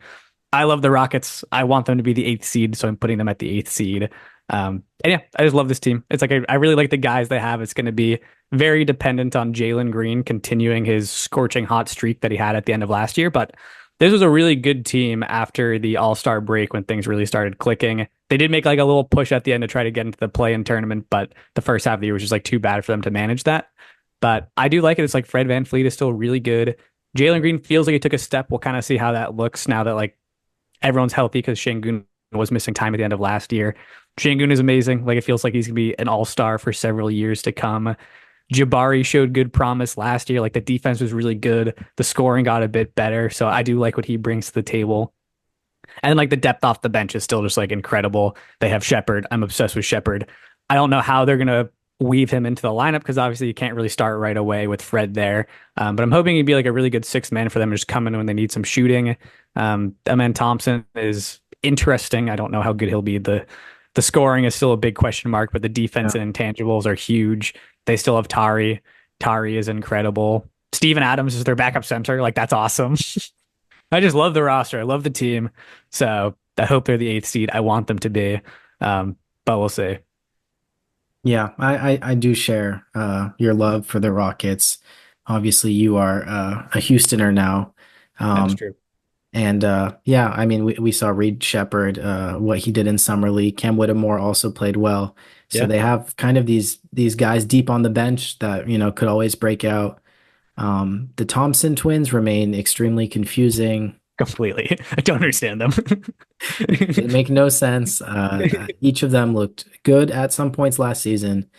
I love the Rockets. I want them to be the eighth seed, so I'm putting them at the eighth seed. And yeah, I just love this team. It's like I really like the guys they have. It's going to be very dependent on Jalen Green continuing his scorching hot streak that he had at the end of last year. But this was a really good team after the All-Star break when things really started clicking. They did make like a little push at the end to try to get into the play-in tournament, but the first half of the year was just like too bad for them to manage that. But I do like it. It's like Fred VanVleet is still really good. Jalen Green feels like he took a step. We'll kind of see how that looks now that like everyone's healthy because Şengün was missing time at the end of last year. Şengün is amazing. Like it feels like he's gonna be an all-star for several years to come. Jabari showed good promise last year. Like the defense was really good. The scoring got a bit better. So I do like what he brings to the table. And like the depth off the bench is still just like incredible. They have Shepherd. I'm obsessed with Shepherd. I don't know how they're gonna weave him into the lineup because obviously you can't really start right away with Fred there. But I'm hoping he'd be like a really good sixth man for them to just come in when they need some shooting. Amen Thompson is interesting. I don't know how good he'll be. The scoring is still a big question mark, but the defense Yeah. and intangibles are huge. They still have Tari. Tari is incredible. Steven Adams is their backup center. Like that's awesome. I just love the roster. I love the team. So I hope they're the eighth seed. I want them to be. But we'll see. Yeah, I do share your love for the Rockets. Obviously, you are a Houstoner now. That is Um, true. and yeah, I mean, we saw Reed Shepherd, what he did in Summer League. Cam Whittemore also played well. So Yeah, they have kind of these guys deep on the bench that, could always break out. The Thompson twins remain extremely confusing. completely. I don't understand them. They make no sense. Each of them looked good at some points last season,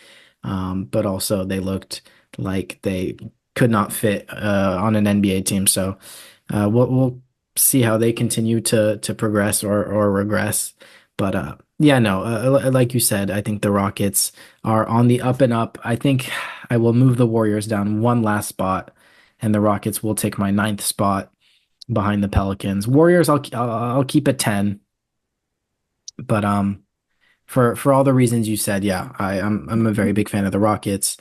but also they looked like they could not fit on an NBA team. So we'll see how they continue to progress or regress. But yeah, no, like you said, I think the Rockets are on the up and up. I think I will move the Warriors down one last spot, and the Rockets will take my ninth spot behind the Pelicans. Warriors, I'll keep at 10. But for all the reasons you said, yeah, I'm a very big fan of the Rockets,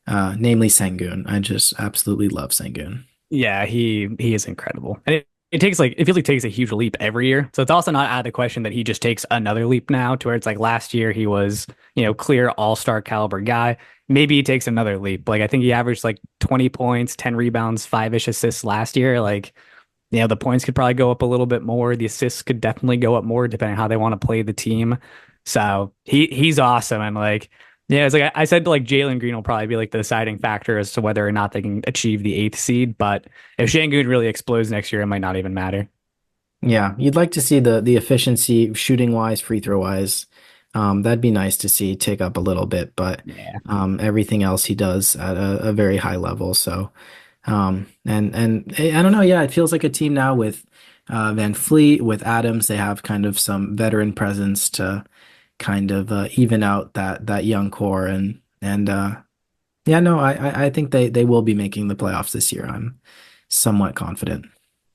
namely Sengun. I just absolutely love Sengun. Yeah, he is incredible. And it takes like it feels like he takes a huge leap every year. So it's also not out of the question that he just takes another leap now to where it's like last year he was, clear all-star caliber guy. Maybe he takes another leap. Like I think he averaged like 20 points, 10 rebounds, 5-ish assists last year. Like, the points could probably go up a little bit more. The assists could definitely go up more depending on how they want to play the team. So he's awesome. And like, yeah, it's like I said, like Jalen Green will probably be like the deciding factor as to whether or not they can achieve the eighth seed. But if Şengün really explodes next year, it might not even matter. Yeah, you'd like to see the efficiency shooting wise, free throw wise. That'd be nice to see tick up a little bit, but Yeah. everything else he does at a very high level. So and I don't know, yeah, it feels like a team now with Van Fleet, with Adams. They have kind of some veteran presence to kind of even out that young core and yeah, no, I think they will be making the playoffs this year. I'm somewhat confident.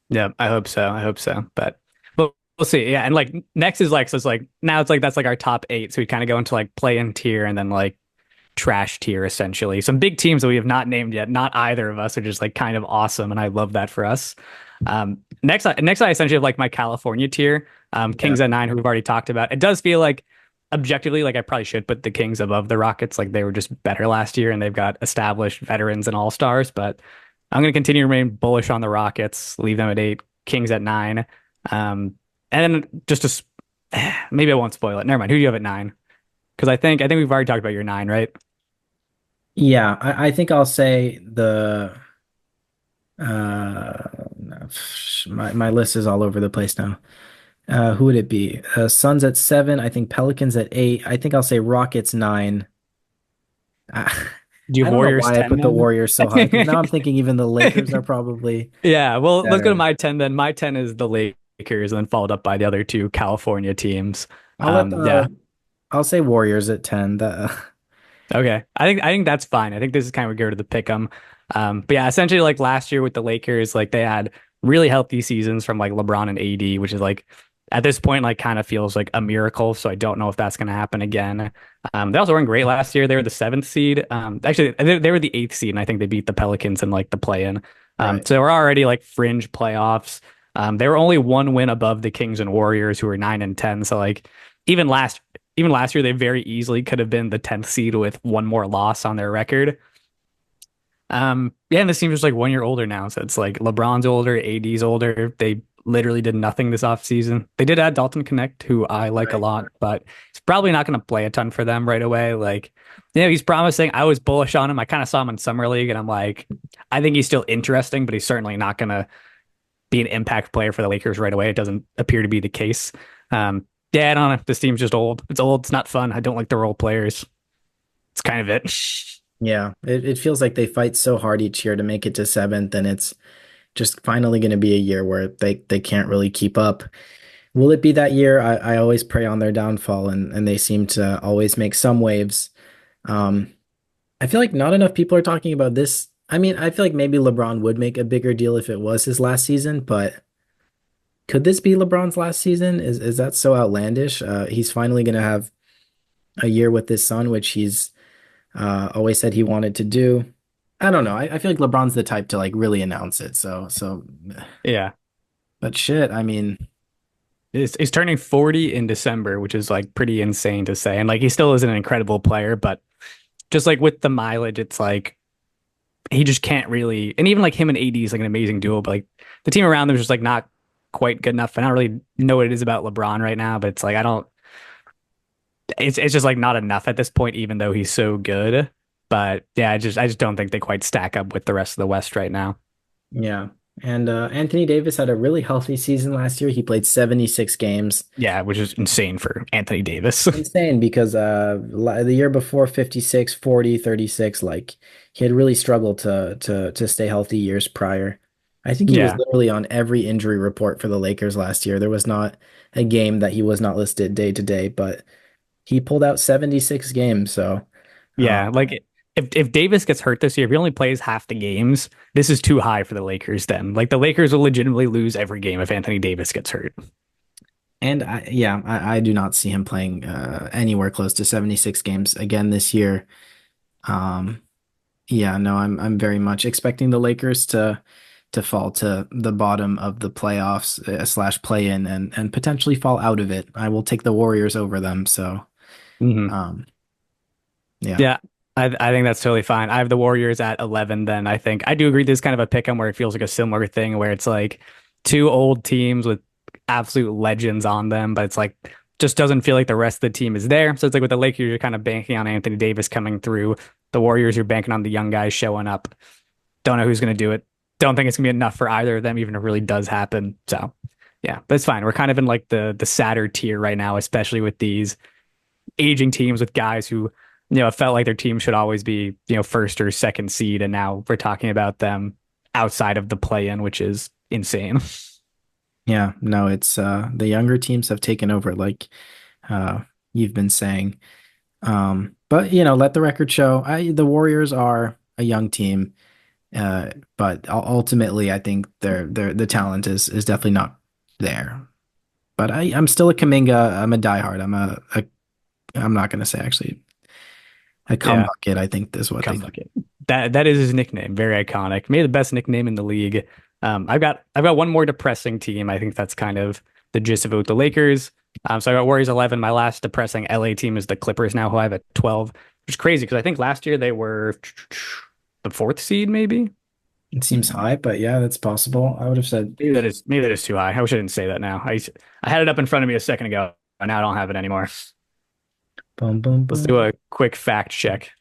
Yeah, I hope so. I hope so. But we'll see. Yeah. And like next is like, so it's like now it's like that's like our top eight. So we kind of go into like play-in tier and then like trash tier essentially. Some big teams that we have not named yet. Not either of us are just like kind of awesome, and I love that for us. Next I essentially have like my California tier. Yeah, Kings at 9, who we've already talked about. It does feel like objectively, like I probably should put the Kings above the Rockets. Like they were just better last year, and they've got established veterans and all stars. But I'm going to continue to remain bullish on the Rockets. Leave them at 8. Kings at 9. And then just to maybe I won't spoil it. Never mind. Who do you have at 9? Because I think we've already talked about your 9, right? yeah, I think I'll say the uh my list is all over the place now. Who would it be? Suns at 7. I think Pelicans at 8. I think I'll say Rockets 9. I, Do you I have don't know Warriors why I 10 put the Warriors so high because now I'm then? thinking even the Lakers are probably Yeah, well, let's go to better. my 10 then. My 10 is the Lakers, and then followed up by the other two California teams. I'll let Yeah. I'll say Warriors at 10. The Okay. I think that's fine. I think this is kind of go to the pick 'em. But yeah, essentially like last year with the Lakers, like they had really healthy seasons from like LeBron and AD, which is like at this point like kind of feels like a miracle. So I don't know if that's going to happen again. They also weren't great last year. They were the seventh seed. Actually, they were the eighth seed, and I think they beat the Pelicans in like the play-in. right. So they were already like fringe playoffs. They were only one win above the Kings and Warriors, who were 9 and 10. So like even last even last year, they very easily could have been the 10th seed with one more loss on their record. Yeah, and this team's just like 1 year older now. So it's like LeBron's older, AD's older. They literally did nothing this offseason. They did add Dalton Connect, who I like a Right. lot, but he's probably not going to play a ton for them right away. Like, he's promising. I was bullish on him. I kind of saw him in summer league, and I'm like, I think he's still interesting, but he's certainly not going to be an impact player for the Lakers right away. It doesn't appear to be the case. Yeah, I don't know. This team's just old. It's old. It's not fun. I don't like the role players. It's kind of it. Yeah, it feels like they fight so hard each year to make it to seventh, and it's just finally going to be a year where they can't really keep up. Will it be that year? I always pray on their downfall, and they seem to always make some waves. Um, I feel like not enough people are talking about this. I mean, I feel like maybe LeBron would make a bigger deal if it was his last season, but could this be LeBron's last season? Is that so outlandish? He's finally going to have a year with his son, which he's always said he wanted to do. I don't know. I feel like LeBron's the type to like really announce it. So, Yeah. but shit, I mean, He's turning 40 in December, which is like pretty insane to say. And like he still is an incredible player, but just like with the mileage, it's like he just can't really. And even like him and AD is like an amazing duo, but like the team around them is just like not quite good enough. And I don't really know what it is about LeBron right now, but it's like I don't. It's just like not enough at this point, even though he's so good. But yeah, I just don't think they quite stack up with the rest of the West right now. yeah. And Anthony Davis had a really healthy season last year. He played 76 games. Yeah, which is insane for Anthony Davis. Insane because the year before 56, 40, 36, like he had really struggled to stay healthy years prior. I think he was Yeah, literally on every injury report for the Lakers last year. There was not a game that he was not listed day to day, but he pulled out 76 games. So, uh, yeah. Like if Davis gets hurt this year, if he only plays half the games, this is too high for the Lakers. Then, like the Lakers will legitimately lose every game if Anthony Davis gets hurt. and I do not see him playing anywhere close to 76 games again this year. Um, Yeah, no, I'm very much expecting the Lakers to fall to the bottom of the playoffs slash play in and potentially fall out of it. I will take the Warriors over them. So, Hmm. um, yeah, Yeah, I think that's totally fine. I have the Warriors at 11. Then I think I do agree. This is kind of a pick 'em where it feels like a similar thing where it's like two old teams with absolute legends on them, but it's like just doesn't feel like the rest of the team is there. So it's like with the Lakers, you're kind of banking on Anthony Davis coming through. The Warriors, you're banking on the young guys showing up. Don't know who's going to do it. Don't think it's going to be enough for either of them, even if it really does happen. So yeah, but it's fine. We're kind of in like the sadder tier right now, especially with these aging teams with guys who, felt like their team should always be, first or second seed. And now we're talking about them outside of the play-in, which is insane. yeah, no, it's the younger teams have taken over, like uh, you've been saying. But let the record show. The Warriors are a young team, but ultimately, I think the talent is definitely not there. But I'm still a Kaminga. I'm a diehard. I'm not gonna say actually a cum Yeah, bucket. I think is what they come call. bucket. That is his nickname. Very iconic. Maybe the best nickname in the league. I've got one more depressing team. I think that's kind of the gist of it with the Lakers. So I got Warriors 11. My last depressing LA team is the Clippers now, who I have at 12, which is crazy because I think last year they were the fourth seed, maybe. It seems high, but yeah, that's possible. I would have said Maybe that is too high. I wish I didn't say that now. I had it up in front of me a second ago, and now I don't have it anymore. boom, boom, Let's do boom. a quick fact check.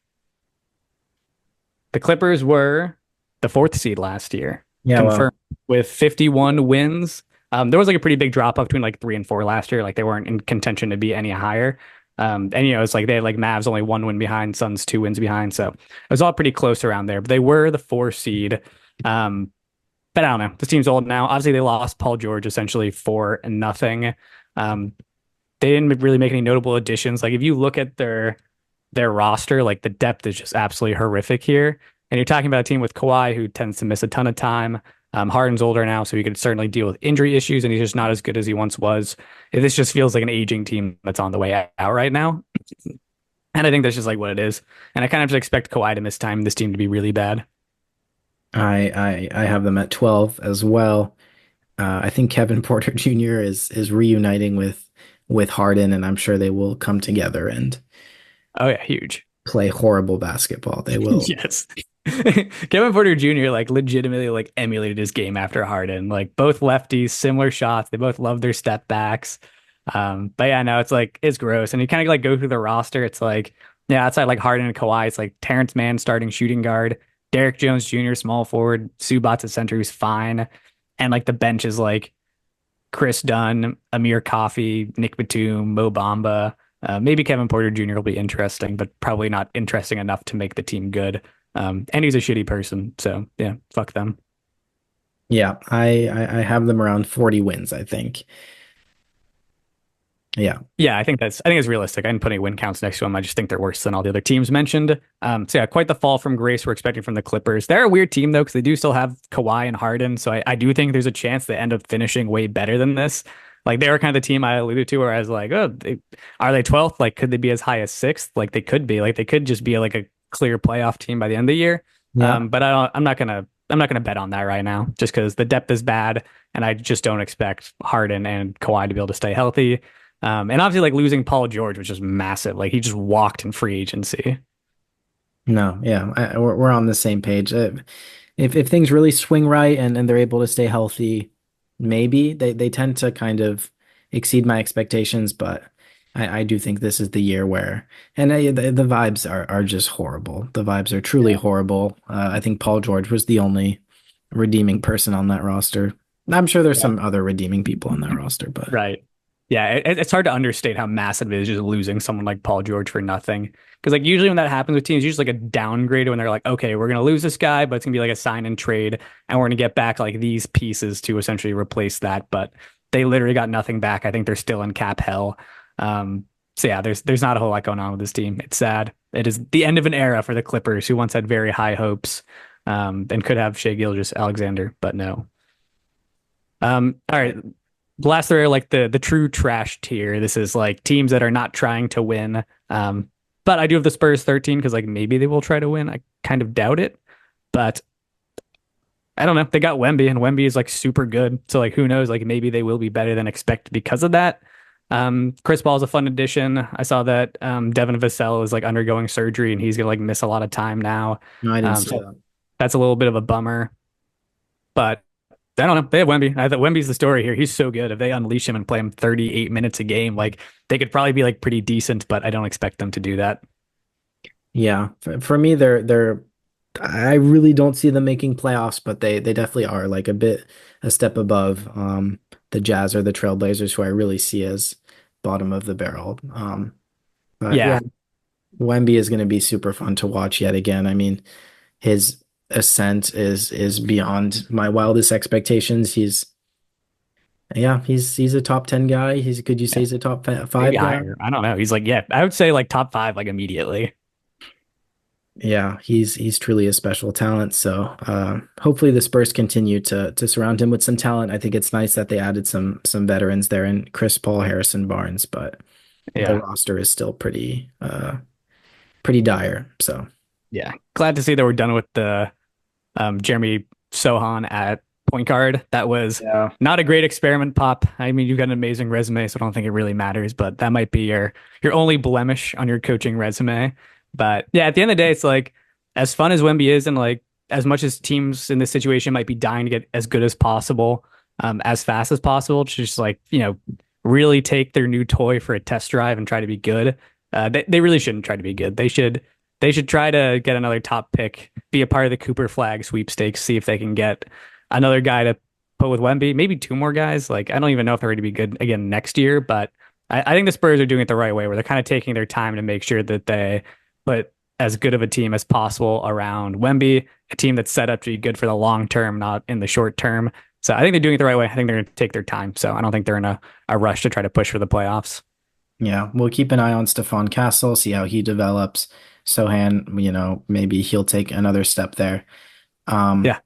The Clippers were the fourth seed last year, Yeah, well, confirmed with 51 wins. There was like a pretty big drop off between like 3 and 4 last year. Like they weren't in contention to be any higher. And it's like they had like Mavs only 1 win behind, Suns 2 wins behind. So it was all pretty close around there. But they were the 4 seed. Um, but I don't know. This team's old now. Obviously, they lost Paul George essentially for nothing. Um, they didn't really make any notable additions. Like if you look at their roster, like the depth is just absolutely horrific here. And you're talking about a team with Kawhi who tends to miss a ton of time. Harden's older now, so he could certainly deal with injury issues, and he's just not as good as he once was. This just feels like an aging team that's on the way out right now. And I think that's just like what it is. And I kind of just expect Kawhi to miss time, this team to be really bad. I have them at 12 as well. I think Kevin Porter Jr. is reuniting with Harden, and I'm sure they will come together and Oh yeah, huge. play horrible basketball. They will. Yes. Kevin Porter Jr. like legitimately like emulated his game after Harden. Like both lefties, similar shots. They both love their step backs. But yeah, no, it's like it's gross. And you kind of like go through the roster. It's like yeah, outside like Harden and Kawhi, it's like Terrence Mann starting shooting guard, Derrick Jones Jr. small forward, Subats at center who's fine, and like the bench is like Chris Dunn, Amir Coffey, Nick Batum, Mo Bamba. Maybe Kevin Porter Jr. will be interesting, but probably not interesting enough to make the team good. And he's a shitty person, so yeah, fuck them. Yeah, I have them around 40 wins, I think. Yeah. Yeah, I think it's realistic. I didn't put any win counts next to them. I just think they're worse than all the other teams mentioned. So yeah, quite the fall from grace we're expecting from the Clippers. They're a weird team though, because they do still have Kawhi and Harden. So I do think there's a chance they end up finishing way better than this. Like they were kind of the team I alluded to where I was like, oh, are they 12th? Like, could they be as high as 6th? Like they could be. Like they could just be like a clear playoff team by the end of the year. Yeah. But I'm not gonna bet on that right now, just because the depth is bad, and I just don't expect Harden and Kawhi to be able to stay healthy. And obviously, like losing Paul George was just massive. Like he just walked in free agency. No, yeah, we're on the same page. If things really swing right and they're able to stay healthy, maybe they tend to kind of exceed my expectations, but I do think this is the year where and the vibes are just horrible. The vibes are truly Yeah. horrible. I think Paul George was the only redeeming person on that roster. I'm sure there's Yeah. some other redeeming people on that roster, but Right. Yeah, it's hard to understate how massive it is just losing someone like Paul George for nothing. Because like usually when that happens with teams, it's usually like a downgrade when they're like, okay, we're gonna lose this guy, but it's gonna be like a sign and trade, and we're gonna get back like these pieces to essentially replace that. But they literally got nothing back. I think they're still in cap hell. So yeah, there's not a whole lot going on with this team. It's sad. It is the end of an era for the Clippers, who once had very high hopes, and could have Shea Gilgeous-Alexander, but no. All right. Last are like the true trash tier. This is like teams that are not trying to win. But I do have the Spurs 13 because like maybe they will try to win. I kind of doubt it, but I don't know. They got Wemby and Wemby is like super good. So like who knows? Like maybe they will be better than expected because of that. Chris Paul is a fun addition. I saw that Devin Vassell is like undergoing surgery and he's gonna like miss a lot of time now. no, I didn't see So that. that's a little bit of a bummer. But I don't know. They have Wemby. I thought Wemby's the story here. He's so good. If they unleash him and play him 38 minutes a game, like they could probably be like pretty decent, but I don't expect them to do that. Yeah, for me, they're I really don't see them making playoffs, but they definitely are like a step above the Jazz or the Trailblazers, who I really see as bottom of the barrel. But yeah, Yeah. Wemby is going to be super fun to watch yet again. I mean, his ascent is beyond my wildest expectations. He's a top 10 guy. Could you say Yeah. he's a top Maybe five guy? higher. I don't know. He's like, yeah, I would say like top five, like immediately. Yeah, he's truly a special talent. So hopefully the Spurs continue to surround him with some talent. I think it's nice that they added some veterans there in Chris Paul, Harrison Barnes, but the Yeah. roster is still pretty dire. So Yeah. Glad to see that we're done with the Jeremy Sohan at point guard. That was yeah. not a great experiment, Pop. I mean, you've got an amazing resume, so I don't think it really matters, but that might be your only blemish on your coaching resume. But yeah, at the end of the day, it's like as fun as Wemby is, and like as much as teams in this situation might be dying to get as good as possible, as fast as possible, to just like, really take their new toy for a test drive and try to be good. They really shouldn't try to be good. They should try to get another top pick, be a part of the Cooper Flag sweepstakes, see if they can get another guy to put with Wemby, maybe two more guys. Like I don't even know if they're going to be good again next year, but I think the Spurs are doing it the right way, where they're kind of taking their time to make sure that they put as good of a team as possible around Wemby, a team that's set up to be good for the long term, not in the short term. So I think they're doing it the right way. I think they're going to take their time. So I don't think they're in a rush to try to push for the playoffs. Yeah, we'll keep an eye on Stephon Castle, see how he develops. Sohan, maybe he'll take another step there. Um, Yeah.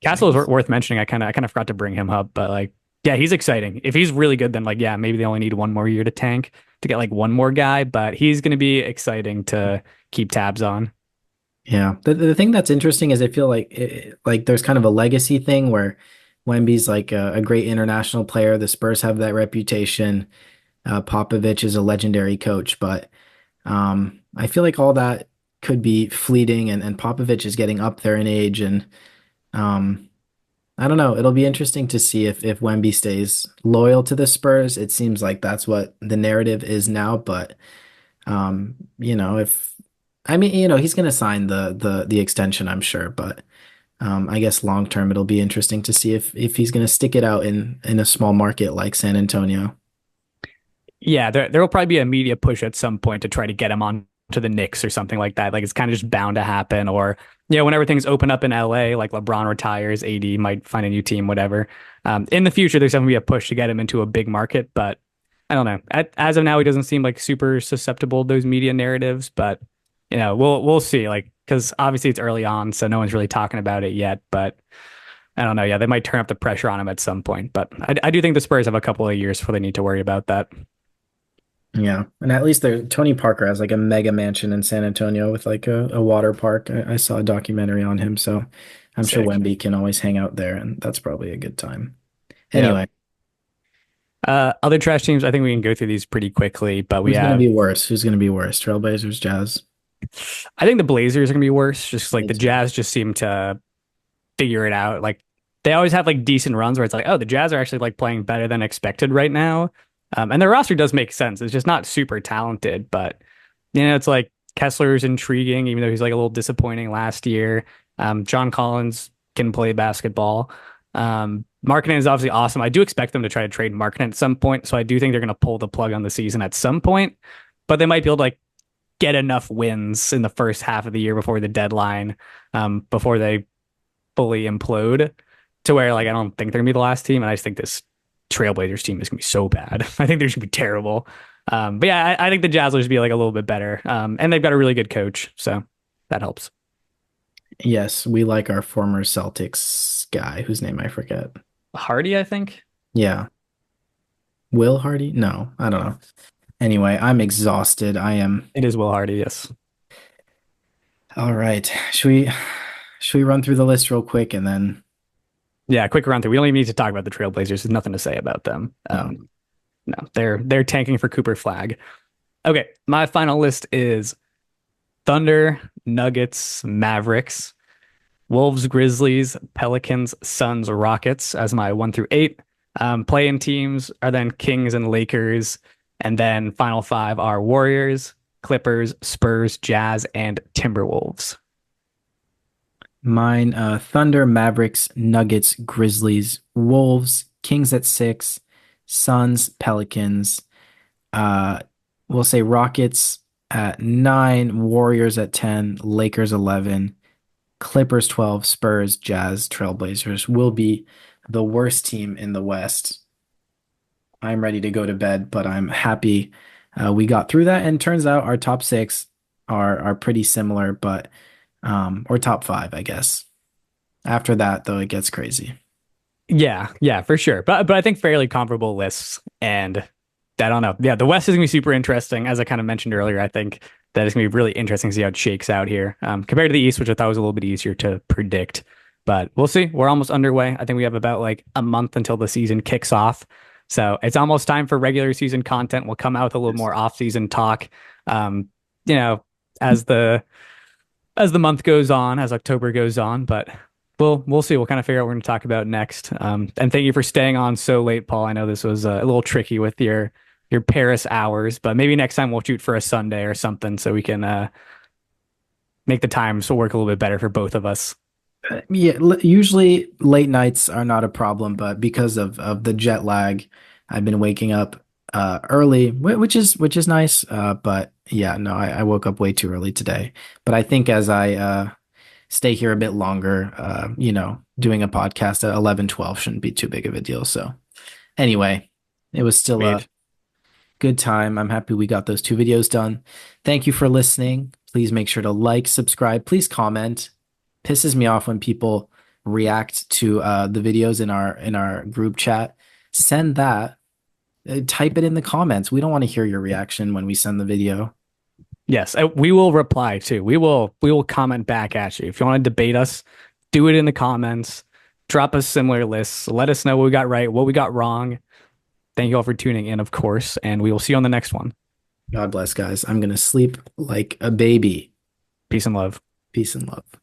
Castle is worth mentioning. I kind of forgot to bring him up, but like, yeah, he's exciting. If he's really good, then like, yeah, maybe they only need one more year to tank to get like one more guy, but he's going to be exciting to keep tabs on. Yeah, the thing that's interesting is I feel like like there's kind of a legacy thing where Wemby's like a great international player. The Spurs have that reputation. Popovich is a legendary coach, but I feel like all that. could be fleeting, and Popovich is getting up there in age, and um, I don't know. It'll be interesting to see if Wemby stays loyal to the Spurs. It seems like that's what the narrative is now, but if I mean, he's going to sign the extension, I'm sure, but I guess long term it'll be interesting to see if he's going to stick it out in a small market like San Antonio. Yeah, there will probably be a media push at some point to try to get him on to the Knicks or something like that. Like it's kind of just bound to happen. Or whenever things open up in LA, like LeBron retires, AD might find a new team, whatever. In the future, there's definitely a push to get him into a big market, but I don't know. As of now, he doesn't seem like super susceptible to those media narratives. But we'll see. Like because obviously it's early on, so no one's really talking about it yet. But I don't know. Yeah, they might turn up the pressure on him at some point. But I do think the Spurs have a couple of years before they need to worry about that. Yeah, and at least Tony Parker has like a mega mansion in San Antonio with like a water park. I saw a documentary on him, so I'm sure Sick. Wemby can always hang out there, and that's probably a good time. Yeah. Anyway, Other trash teams, I think we can go through these pretty quickly, but we who's gonna have, be worse? Who's gonna be worse? Trailblazers, Jazz? I think the Blazers are gonna be worse. Just like Me the too. Jazz just seem to figure it out. Like they always have like decent runs where it's like, oh, the Jazz are actually like playing better than expected right now. And their roster does make sense. It's just not super talented, but it's like Kessler's intriguing, even though he's like a little disappointing last year. John Collins can play basketball. Markkanen is obviously awesome. I do expect them to try to trade Markkanen at some point, so I do think they're going to pull the plug on the season at some point. But they might be able to like get enough wins in the first half of the year before the deadline, before they fully implode, to where like I don't think they're gonna be the last team, and I just think this Trailblazers team is gonna be so bad. I think they're just gonna be terrible. But yeah, I think the Jazz will just be like a little bit better, and they've got a really good coach, so that helps. Yes, we like our former Celtics guy whose name I forget. Hardy, I think Yeah, Will Hardy? No, I don't know. Anyway, I'm exhausted. I am. it is Will Hardy. Yes. All right. Should we run through the list real quick and then Yeah, quick run through. We don't even need to talk about the Trailblazers. There's nothing to say about them. no. No, they're tanking for Cooper Flag. Okay, my final list is Thunder, Nuggets, Mavericks, Wolves, Grizzlies, Pelicans, Suns, Rockets as my 1 through 8. Play-in teams are then Kings and Lakers, and then final five are Warriors, Clippers, Spurs, Jazz, and Timberwolves. Mine, Thunder, Mavericks, Nuggets, Grizzlies, Wolves, Kings at 6, Suns, Pelicans. Uh, we'll say Rockets at 9, Warriors at 10, Lakers 11, Clippers 12, Spurs, Jazz, Trailblazers will be the worst team in the West. I'm ready to go to bed, but I'm happy we got through that. And turns out our top six are pretty similar, but or top five, I guess. After that, though, it gets crazy. Yeah, for sure. But I think fairly comparable lists. And I don't know. Yeah, the West is gonna be super interesting. As I kind of mentioned earlier, I think that it's gonna be really interesting to see how it shakes out here. Compared to the East, which I thought was a little bit easier to predict. But we'll see. We're almost underway. I think we have about like a month until the season kicks off. So it's almost time for regular season content. We'll come out with a little more off-season talk. Um, you know, as the month goes on, as October goes on, but we'll see. We'll kind of figure out what we're going to talk about next. And thank you for staying on so late, Paul. I know this was a little tricky with your Paris hours, but maybe next time we'll shoot for a Sunday or something so we can make the times work a little bit better for both of us. Yeah, usually late nights are not a problem, but because of the jet lag, I've been waking up early, which is nice. But yeah, no, I woke up way too early today. But I think as I stay here a bit longer, doing a podcast at 11:12 shouldn't be too big of a deal. So anyway, it was still a Sweet. good time. I'm happy we got those two videos done. Thank you for listening. Please make sure to like, subscribe, please comment. Pisses me off when people react to the videos in our group chat. Send that. Type it in the comments. We don't want to hear your reaction when we send the video. Yes, we will reply too. We will comment back at you. If you want to debate us, do it in the comments. Drop us similar lists. Let us know what we got right, what we got wrong. Thank you all for tuning in, of course, and we will see you on the next one. God bless, guys. I'm gonna sleep like a baby. Peace and love. Peace and love.